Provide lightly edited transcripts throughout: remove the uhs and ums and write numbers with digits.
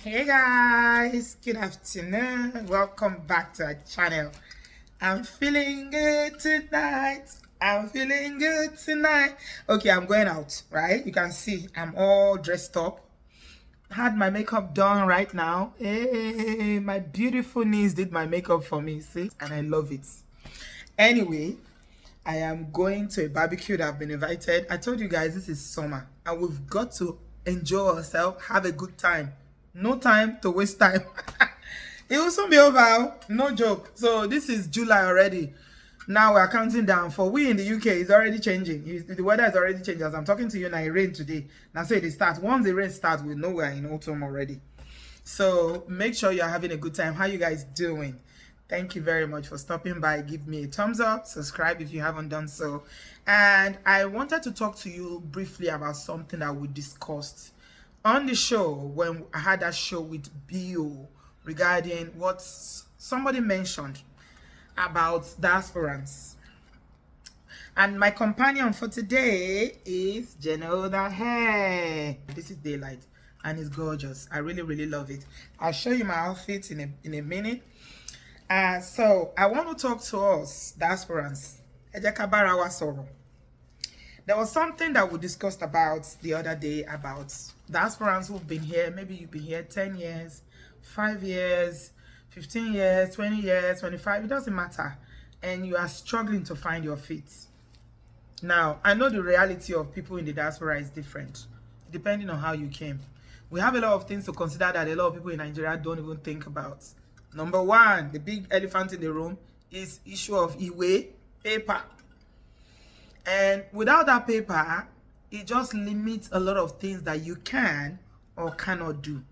Hey guys, good afternoon. Welcome back to our channel. I'm feeling good tonight. I'm feeling good tonight. Okay, I'm going out, right? You can see I'm all dressed up. Had my makeup done right now. Hey, my beautiful niece did my makeup for me, see? And I love it. Anyway, I am going to a barbecue that I've been invited. I told you guys this is summer and we've got to enjoy ourselves, have a good time. No time to waste time. It will soon be over, no joke. So this is July already. Now we're counting down. For we in the UK, it's already changing. The weather is already changing. As I'm talking to you now, it rained today. Now say it starts. Once the rain starts, we know we're in autumn already. So make sure you're having a good time. How you guys doing? Thank you very much for stopping by. Give me a thumbs up, subscribe if you haven't done so. And I wanted to talk to you briefly about something that we discussed on the show when I had that show with Bio regarding what somebody mentioned about diasporans. And my companion for today is Junoda hair. This is Daylight and it's gorgeous. I really love it. I'll show you my outfit in a minute. So I want to talk to us diasporans. There was something that we discussed about the other day about diasporans who've been here. Maybe you've been here 10 years, 5 years, 15 years, 20 years, 25. It doesn't matter. And you are struggling to find your feet. Now, I know the reality of people in the diaspora is different, depending on how you came. We have a lot of things to consider that a lot of people in Nigeria don't even think about. Number one, the big elephant in the room is issue of iwe, paper. And without that paper, it just limits a lot of things that you can or cannot do.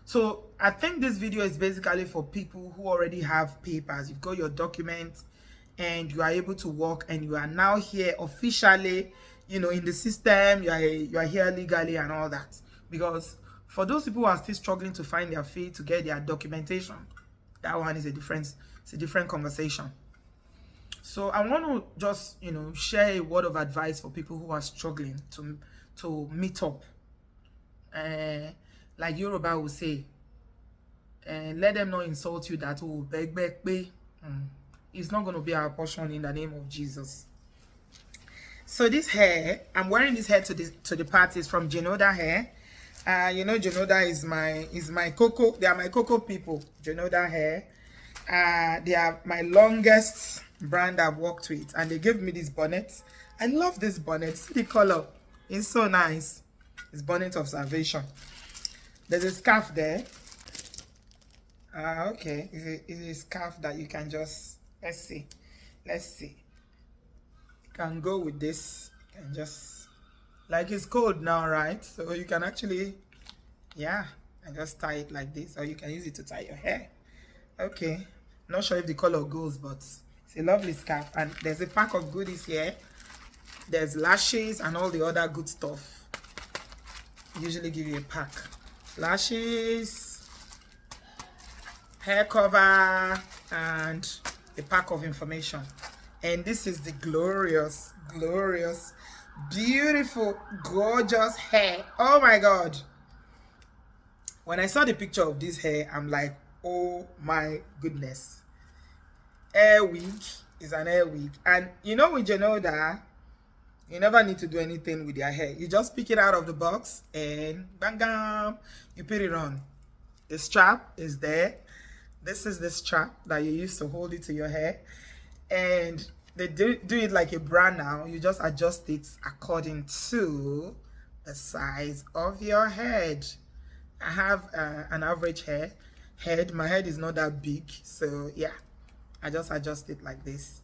So I think this video is basically for people who already have papers. You've got your documents and you are able to work and you are now here officially, you know, in the system. You are here legally and all that. Because for those people who are still struggling to find their feet, to get their documentation, that one is it's a different conversation. So I want to just, you know, share a word of advice for people who are struggling to meet up. Like Yoruba will say, let them not insult you that will beg. It's not going to be our portion in the name of Jesus. So this hair, I'm wearing this hair to the parties from Junoda hair. You know, Junoda is my cocoa. They are my cocoa people. Junoda hair. They are my longest brand I've worked with, and they gave me this bonnet. I love this bonnet. See the color, it's so nice. It's bonnet of salvation. There's a scarf there. Okay, it's a scarf that you can just let's see you can go with this and just, like, it's cold now, right? So you can actually, yeah, and just tie it like this, or you can use it to tie your hair. Okay, not sure if the color goes, but it's a lovely scarf. And there's a pack of goodies here. There's lashes and all the other good stuff. Usually give you a pack. Lashes, hair cover, and a pack of information. And this is the glorious, beautiful, gorgeous hair. Oh my God. When I saw the picture of this hair, I'm like, oh my goodness. Hair wig is an hair wig. And you know, with Junoda, you never need to do anything with your hair. You just pick it out of the box and bang, bang, you put it on. The strap is there. This is the strap that you use to hold it to your hair. And they do it like a bra now. You just adjust it according to the size of your head. I have an average head. My head is not that big, so yeah, I just adjust it like this.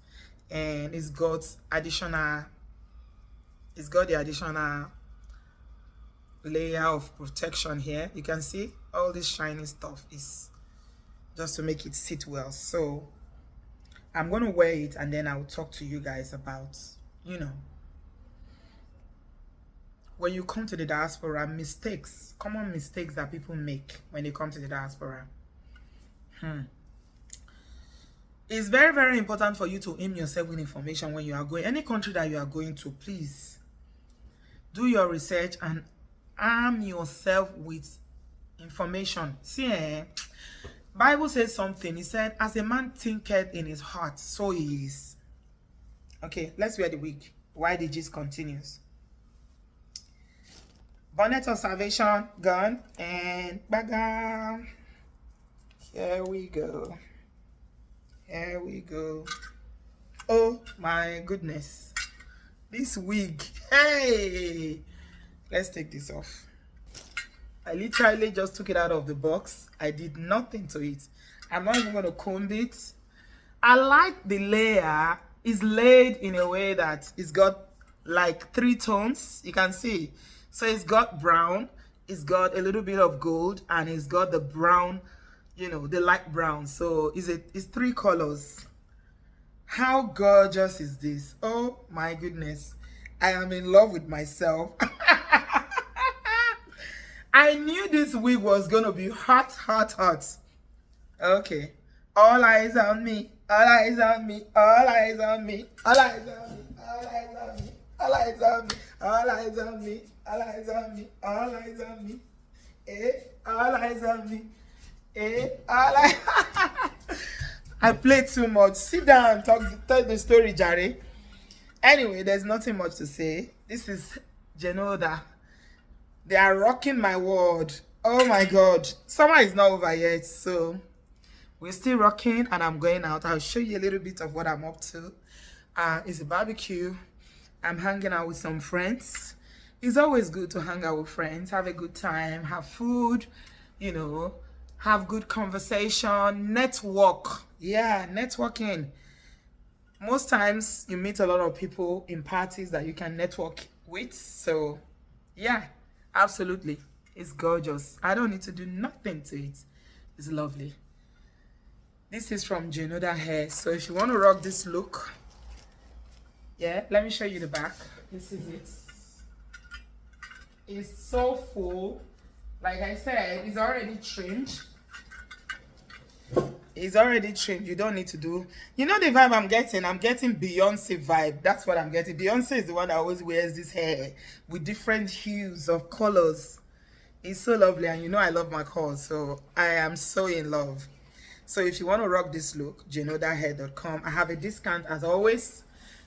And it's got the additional layer of protection here. You can see all this shiny stuff is just to make it sit well. So I'm going to wear it and then I'll talk to you guys about, you know, when you come to the diaspora, common mistakes that people make when they come to the diaspora. It's very important for you to aim yourself with information when you are going any country that you are going to. Please do your research and arm yourself with information. See, Bible says something. He said, as a man thinketh in his heart, so he is. Okay, let's wear the wig. Why the gist continues. Bonnet of salvation gone, and bagam. Here we go. Here we go. Oh my goodness. This wig. Hey! Let's take this off. I literally just took it out of the box. I did nothing to it. I'm not even going to comb it. I like the layer is laid in a way that it's got like 3 tones. You can see. So it's got brown, it's got a little bit of gold, and it's got the brown, you know, the light brown. So it's 3 colors. How gorgeous is this? Oh my goodness. I am in love with myself. I knew this wig was going to be hot, hot, hot. Okay. All eyes on me. All eyes on me. All eyes on me. All eyes on me. All eyes on me. All eyes on me. All eyes on me. All eyes on me. All eyes on me. Eh? All eyes on me. Eh? All eyes. I played too much. Sit down. Tell the story, Jare. Anyway, there's nothing much to say. This is Junoda. They are rocking my world. Oh my God. Summer is not over yet, so we're still rocking, and I'm going out. I'll show you a little bit of what I'm up to. It's a barbecue. I'm hanging out with some friends. It's always good to hang out with friends, have a good time, have food, you know, have good conversation, network. Yeah, networking. Most times you meet a lot of people in parties that you can network with. So yeah, absolutely. It's gorgeous. I don't need to do nothing to it. It's lovely. This is from Junoda hair. So if you want to rock this look, yeah, let me show you the back. This is it. It's so full. Like I said, it's already trimmed. It's already trimmed. You don't need to do. You know the vibe I'm getting? I'm getting Beyonce vibe. That's what I'm getting. Beyonce is the one that always wears this hair with different hues of colors. It's so lovely, and you know I love my colors, so I am so in love. So if you want to rock this look, junodahair.com. I have a discount as always.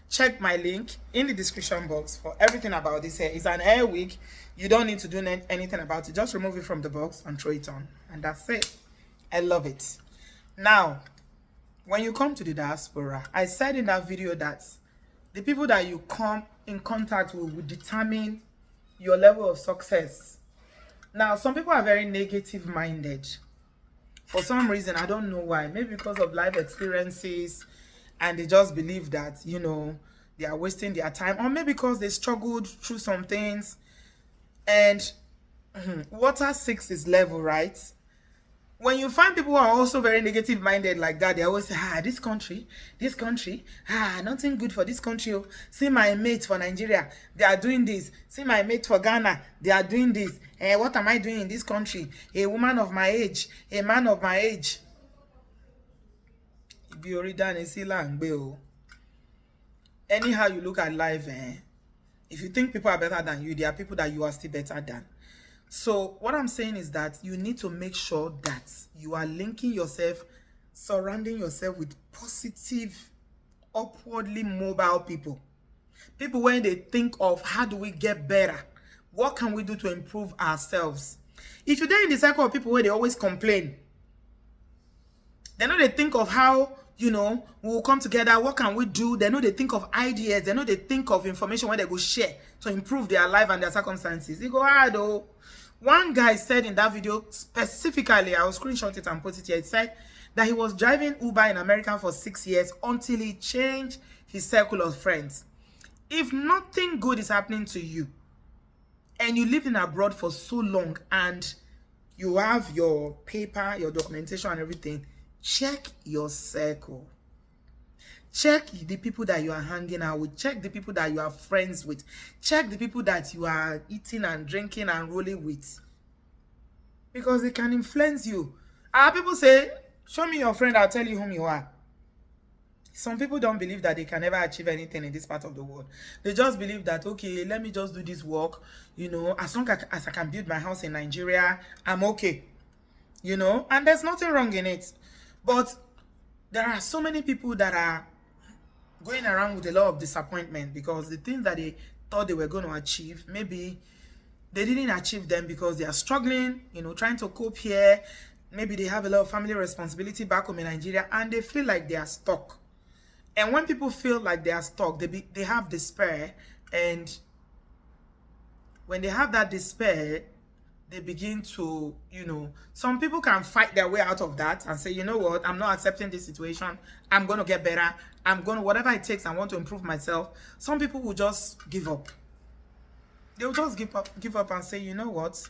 Check my link in the description box for everything about this hair. It's an hair wig. You don't need to do anything about it. Just remove it from the box and throw it on, and that's it. I love it. Now, when you come to the diaspora, I said in that video that the people that you come in contact with will determine your level of success. Now, some people are very negative minded. For some reason, I don't know why. Maybe because of life experiences, and they just believe that, you know, they are wasting their time. Or maybe because they struggled through some things. And water seeks its level, right? When you find people who are also very negative minded like that, they always say, this country, nothing good for this country. Oh. See my mate for Nigeria, they are doing this. See my mate for Ghana, they are doing this. What am I doing in this country? A woman of my age, a man of my age. Anyhow you look at life, if you think people are better than you, there are people that you are still better than. So what I'm saying is that you need to make sure that you are linking yourself, surrounding yourself with positive, upwardly mobile people. People when they think of how do we get better? What can we do to improve ourselves? If you're there in the circle of people where they always complain, they know they think of how, you know, we'll come together, what can we do? They know they think of ideas, they know they think of information where they go share to improve their life and their circumstances. They go hard though. One guy said in that video specifically, I will screenshot it and put it here, it said that he was driving Uber in America for 6 years until he changed his circle of friends. If nothing good is happening to you and you lived in abroad for so long and you have your paper, your documentation and everything, check your circle. Check the people that you are hanging out with. Check the people that you are friends with. Check the people that you are eating and drinking and rolling with. Because they can influence you. People say, show me your friend, I'll tell you whom you are. Some people don't believe that they can ever achieve anything in this part of the world. They just believe that, okay, let me just do this work, you know, as long as I can build my house in Nigeria, I'm okay, you know, and there's nothing wrong in it. But there are so many people that are going around with a lot of disappointment because the things that they thought they were going to achieve, maybe they didn't achieve them because they are struggling, you know, trying to cope here. Maybe they have a lot of family responsibility back home in Nigeria and they feel like they are stuck. And when people feel like they are stuck, they have despair. And when they have that despair, they begin to, you know, some people can fight their way out of that and say, you know what, I'm not accepting this situation. I'm going to get better. I'm going to, whatever it takes, I want to improve myself. Some people will just give up. They'll just give up and say, you know what,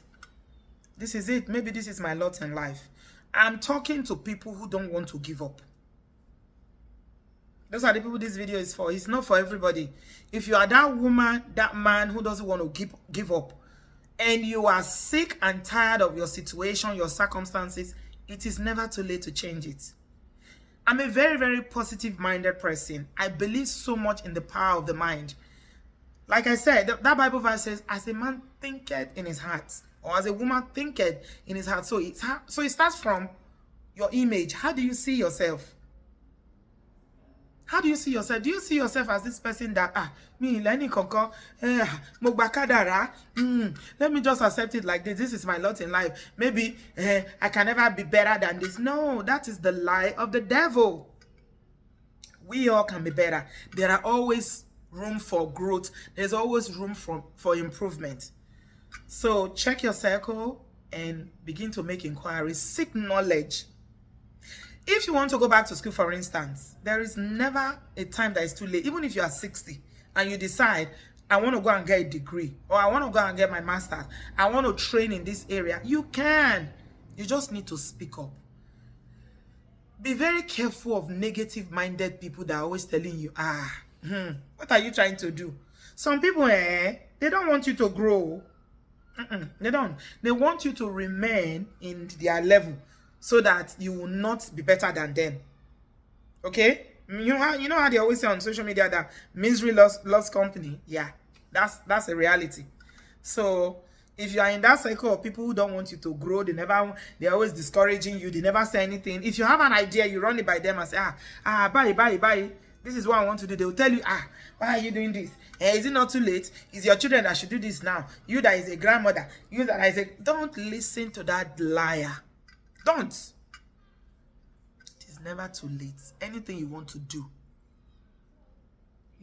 this is it. Maybe this is my lot in life. I'm talking to people who don't want to give up. Those are the people this video is for. It's not for everybody. If you are that woman, that man who doesn't want to give up, and you are sick and tired of your situation, your circumstances, it is never too late to change it. I'm a very, very positive-minded person. I believe so much in the power of the mind. Like I said, that Bible verse says, as a man thinketh in his heart, or as a woman thinketh in his heart. So it starts from your image. How do you see yourself? How do you see yourself? Do you see yourself as this person that, me, Lenny Koko, Mogbakadara, let me just accept it like this. This is my lot in life. Maybe I can never be better than this. No, that is the lie of the devil. We all can be better. There are always room for growth. There's always room for improvement. So check your circle and begin to make inquiries. Seek knowledge. If you want to go back to school, for instance, there is never a time that is too late. Even if you are 60 and you decide, I want to go and get a degree, or I want to go and get my master's, I want to train in this area, you can. You just need to speak up. Be very careful of negative-minded people that are always telling you, what are you trying to do? Some people, they don't want you to grow. They don't. They want you to remain in their level, so that you will not be better than them. Okay? You know how they always say on social media that misery loves company? Yeah, that's a reality. So if you are in that cycle of people who don't want you to grow, they're always discouraging you, they never say anything. If you have an idea, you run it by them and say, bye. This is what I want to do. They will tell you, why are you doing this? Is it not too late? Is your children that should do this now? You that is a grandmother, you that is a... Don't listen to that liar. Don't. It is never too late. Anything you want to do,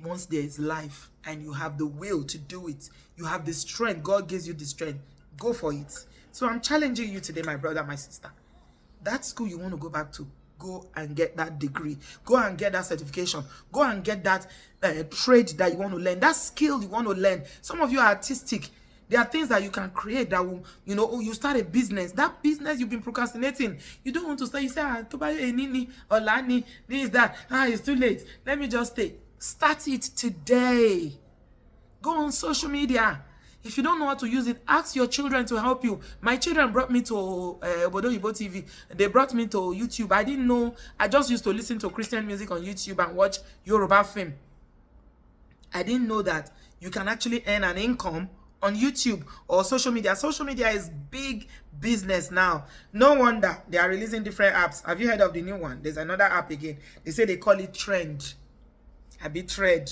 once there is life and you have the will to do it, you have the strength, God gives you the strength, go for it. So I'm challenging you today, my brother, my sister. That school you want to go back to, go and get that degree. Go and get that certification. Go and get that trade that you want to learn, that skill you want to learn. Some of you are artistic. There are things that you can create that will, you know, you start a business. That business you've been procrastinating. You don't want to start. You say, Nini or Lani, this, that. It's too late. Let me just stay. Start it today. Go on social media. If you don't know how to use it, ask your children to help you. My children brought me to Obodo Yibo TV. They brought me to YouTube. I didn't know. I just used to listen to Christian music on YouTube and watch Yoruba film. I didn't know that you can actually earn an income on YouTube or social media. Social media is big business now. No wonder they are releasing different apps. Have you heard of the new one? There's another app again. They say they call it Trend. Thread.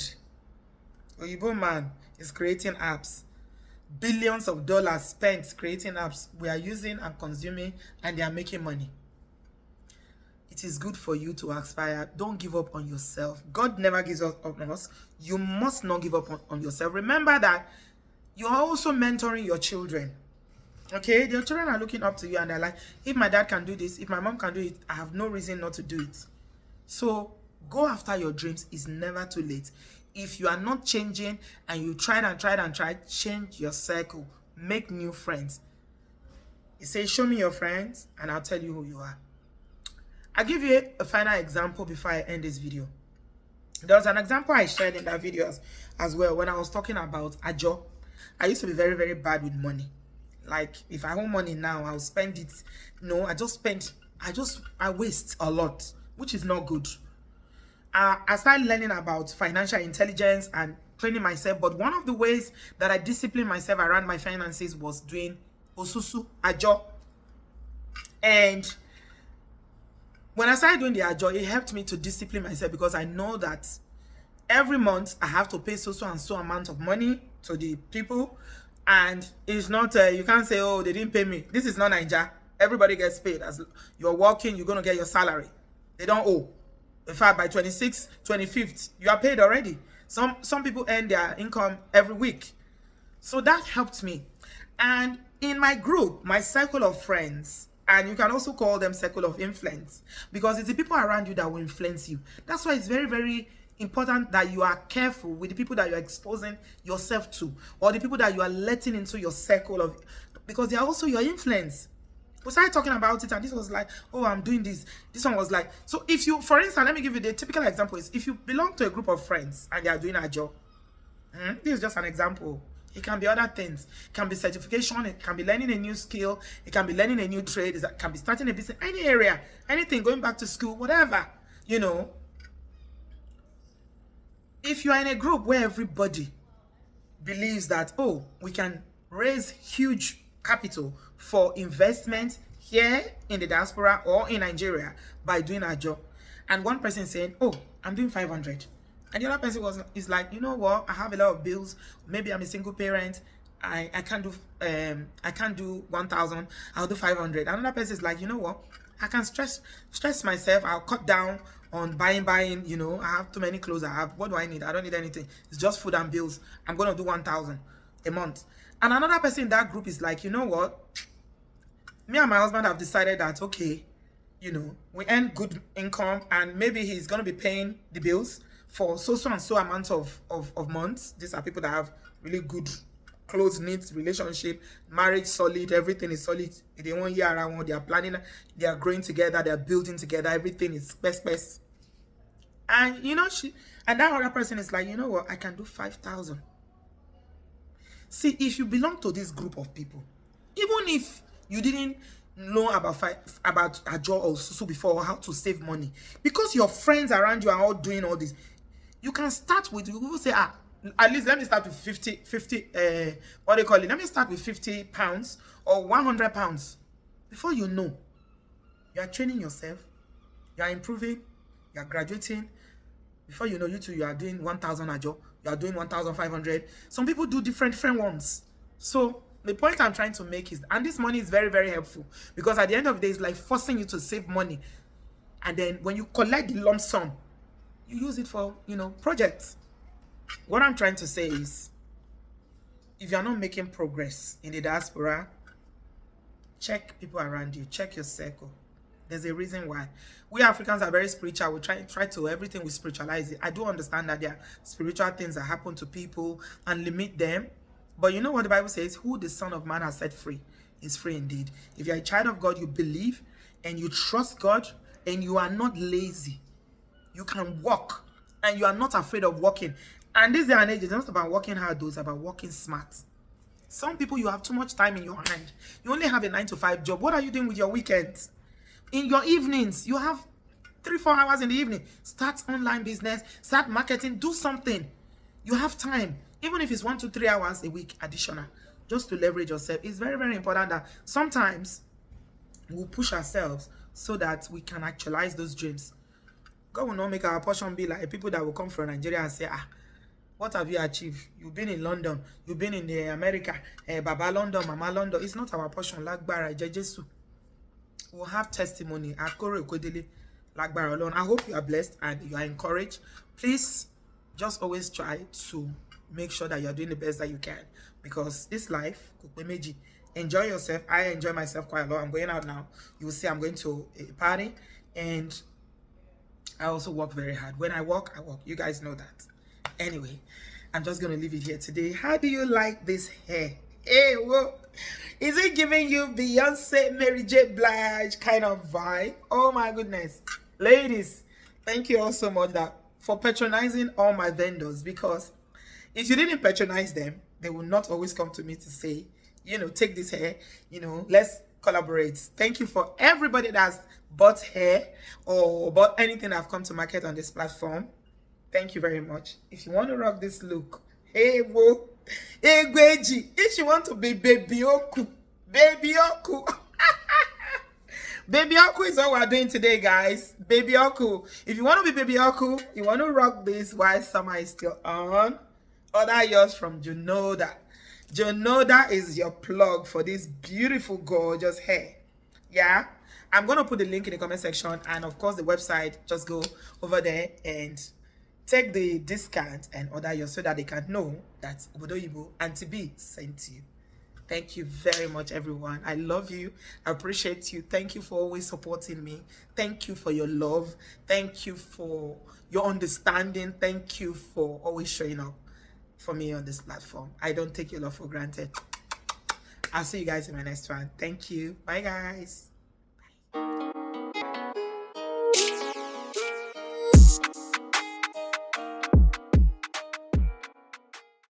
Oyibo man is creating apps. Billions of dollars spent creating apps. We are using and consuming, and they are making money. It is good for you to aspire. Don't give up on yourself. God never gives up on us. You must not give up on yourself. Remember that you are also mentoring your children. Okay? Your children are looking up to you and they're like, if my dad can do this, if my mom can do it, I have no reason not to do it. So go after your dreams. It's never too late. If you are not changing and you tried, change your circle. Make new friends. He says, show me your friends and I'll tell you who you are. I'll give you a final example before I end this video. There was an example I shared in that video as well when I was talking about Ajo. I used to be very, very bad with money. Like, if I owe money now, I'll spend it. No, I waste a lot, which is not good. I started learning about financial intelligence and training myself. But one of the ways that I disciplined myself around my finances was doing osusu, ajo. And when I started doing the ajo, it helped me to discipline myself, because I know that every month I have to pay so and so amount of money to the people. And it's not, you can't say, oh, they didn't pay me. This is not Nigeria. Everybody gets paid. As you're working, you're going to get your salary. They don't owe. In fact, by 26th, 25th, you are paid already. Some people earn their income every week. So that helped me. And in my group, my circle of friends, and you can also call them circle of influence, because it's the people around you that will influence you. That's why it's very, very important that you are careful with the people that you're exposing yourself to, or the people that you are letting into your circle of, because they are also your influence. We started talking about it, and this was like, oh, I'm doing this. This one was like, so if you, for instance, let me give you the typical example is, if you belong to a group of friends and they are doing a job, this is just an example. It can be other things. It can be certification. It can be learning a new skill. It can be learning a new trade. It can be starting a business, any area, anything, going back to school, whatever, you know. If you are in a group where everybody believes that, oh, we can raise huge capital for investment here in the diaspora or in Nigeria by doing our job, and one person saying, oh, I'm doing 500, and the other person is like, you know what, I have a lot of bills, maybe I'm a single parent, I can't do 1,000, I'll do 500. Another person is like, you know what, I can stress myself, I'll cut down on buying, you know, I have too many clothes, what do I need? I don't need anything, it's just food and bills, I'm gonna do 1,000 a month. And another person in that group is like, you know what, me and my husband have decided that, okay, you know, we earn good income, and maybe he's going to be paying the bills for so and so amount of months. These are people that have really good close knit relationship, marriage solid, everything is solid. They 1 year around, they are planning, they are growing together, they are building together, everything is best. And you know, and that other person is like, you know what, I can do 5,000. See, if you belong to this group of people, even if you didn't know about ajo or susu before, or how to save money, because your friends around you are all doing all this, you can start with, you will say, at least let me start with 50 what do you call it, let me start with 50 pounds or 100 pounds. Before you know, you are training yourself, you are improving, you are graduating. Before you know, you are doing 1,000 ajo, you are doing 1,500. Some people do different ones. So the point I'm trying to make is, and this money is very, very helpful, because at the end of the day, it's like forcing you to save money. And then when you collect the lump sum, you use it for, you know, projects. What I'm trying to say is, if you're not making progress in the diaspora, check people around you, check your circle. There's a reason why. We Africans are very spiritual. We try to everything, we spiritualize it. I do understand that there are spiritual things that happen to people and limit them. But you know what the Bible says? Who the Son of Man has set free is free indeed. If you're a child of God, you believe and you trust God, and you are not lazy. You can walk, and you are not afraid of walking. And this day and age, it's not about working hard, it's about working smart. Some people, you have too much time in your hand. You only have a 9-to-5 job. What are you doing with your weekends? In your evenings, you have 3-4 hours in the evening. Start online business, start marketing, do something. You have time, even if it's 1 to 3 hours a week additional, just to leverage yourself. It's very, very important that sometimes we'll push ourselves so that we can actualize those dreams. God will not make our portion be like people that will come from Nigeria and say, what have you achieved? You've been in London, you've been in America, Baba London, Mama London. It's not our portion. Lagbara Jejesu. We'll have testimony. I hope you are blessed and you are encouraged. Please just always try to make sure that you're doing the best that you can, because this life, enjoy yourself. I enjoy myself quite a lot. I'm going out now. You will see I'm going to a party, and I also work very hard. When I work, I work. You guys know that. Anyway, I'm just going to leave it here today. How do you like this hair? Hey, whoa. Is it giving you Beyonce, Mary J. Blige kind of vibe? Oh my goodness. Ladies, thank you all so much for patronizing all my vendors, because if you didn't patronize them, they will not always come to me to say, you know, take this hair, you know, let's collaborate. Thank you for everybody that's bought hair or bought anything I've come to market on this platform. Thank you very much. If you want to rock this look, hey wo, hey Gweji, if you want to be baby oku, baby oku. Baby Oku is what we're doing today, guys. Baby Oku. If you want to be Baby Oku, you want to rock this while summer is still on, order yours from Junoda. Junoda is your plug for this beautiful, gorgeous hair. Yeah? I'm going to put the link in the comment section, and of course the website. Just go over there and take the discount and order yours so that they can know that Obodoyibo Auntie B sent you. Thank you very much, everyone. I love you. I appreciate you. Thank you for always supporting me. Thank you for your love. Thank you for your understanding. Thank you for always showing up for me on this platform. I don't take your love for granted. I'll see you guys in my next one. Thank you. Bye, guys.